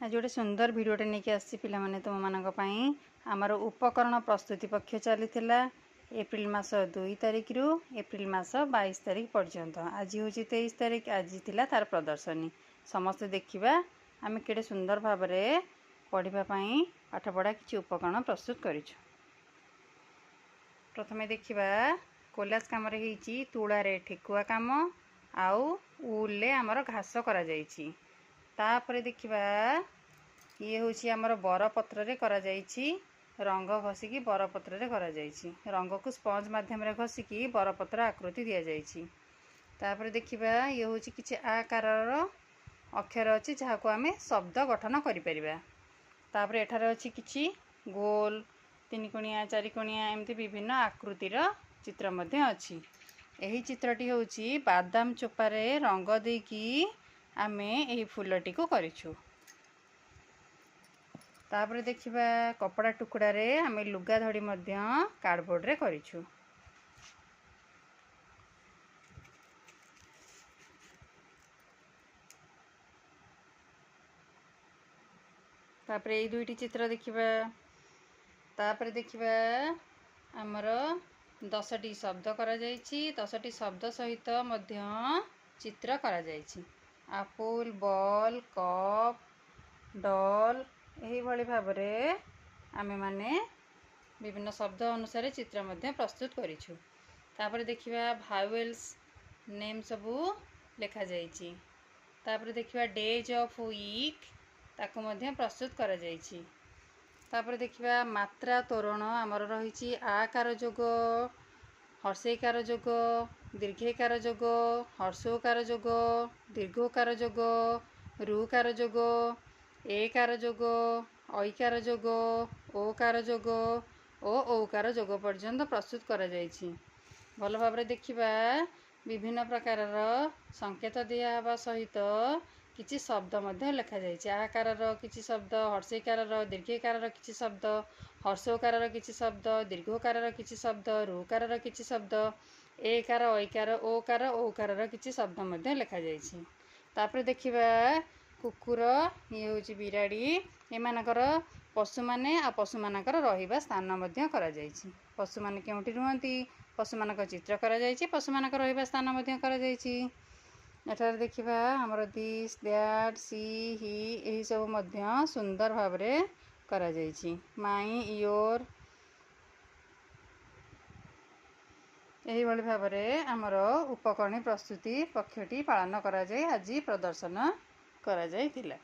आज गोटे सुंदर भिडियोटे नहीं आसी पाने तुम मानी आमर उपकरण प्रस्तुति पक्ष चली एप्रिल मास 2 तारिख रु एप्रिल मास 22 तारिख पर्यंत। आज हूँ 23 तारिख। आज थिला तार प्रदर्शनी समस्त देखा आम केड़े सुंदर भाव में पढ़ाई पाठपढ़ा किसी उपकरण प्रस्तुत करिछु। प्रथमे देखा कोलाज कम तुलारे ठेकुआ कम आउ उल आमर घास करा जाइछि। तापर देखा ये हूँ आमर बरपत्र रे करा जाइछि। रंग घसिकी बरपत्र रे करा जाइछि। रंग को स्पंज माध्यम रे घसिकी बरपत्र आकृति दिया जाइछि। तापर देखा ये हूँ किछि आकार अक्षर अच्छी जहाँ को आम शब्द गठन करि परिबा। तापर एठार अच्छी किछि गोल 3 कोणिया 4 कोणिया एमती विभिन्न आकृतिर चित्र मध्य अच्छी। यही चित्रटी होछि बादाम चोपारे रंग देकी आमे एही फूलटी को करिछु। तापर देखिबा कपड़ा टुकड़ा रे आमे लुगा धड़ी मध्य कार्डबोर्ड रे करिछु। तापर ए दुईटी चित्र देखिबा। तापर देखिबा आमर 10टी शब्द करा जाइछि। 10टी शब्द सहित मध्य चित्र करा जाइछि। आपुल बॉल कप डॉल यही भली भाव रे आमे माने विभिन्न शब्द अनुसार चित्र मध्य प्रस्तुत करिछु। तापर देखिबा भावेल्स नेम सबू लेखा जाइछि। तापर देखिबा डेज ऑफ वीक ताको मध्य प्रस्तुत करा जाइछि। तापर देखिबा मात्रा तोरण आमर रहिछि आकार जोग हर्षेकार जोग दीर्घेकार जोग हर्षोकार जोग दीर्घोकार जोग रुकार जोग एकार जोग ऐकार जोग ओकार जोग ओ औकार जोग पर्यंत प्रस्तुत करा जाइछि। भल भाव रे देखिबा विभिन्न प्रकार संकेत दिया हवा सहित किछि शब्द मध्य लेखा जाइछि। आकार किछि शब्द हर्षेकार दीर्घेकार किछि शब्द हर्षोकार किछि शब्द दीर्घोकार किछि शब्द रुकार किछि शब्द एकार ऐकार ओकार औकार किछि शब्द मध्य लेखा जाइछि। तापर देखिबा कुकुर ये होछि बिराड़ी एमानकर पशु माने आ पशु मानकर रहिबा स्थान मध्य करा जाइछि। पशु माने केउंटी रुहंती पशु मानकर चित्र करा जाइछि। पशु मानकर रहिबा स्थान मध्य करा जाइछि। एठार देखिबा हमर दिस दैट सी ही एही सब मध्य सुंदर भाव रे करा जाइछि। माई योर यही भली भाव रे हमर उपकरणी प्रस्तुति पक्षटी पालन करा जाय आज प्रदर्शन करा जायथिला।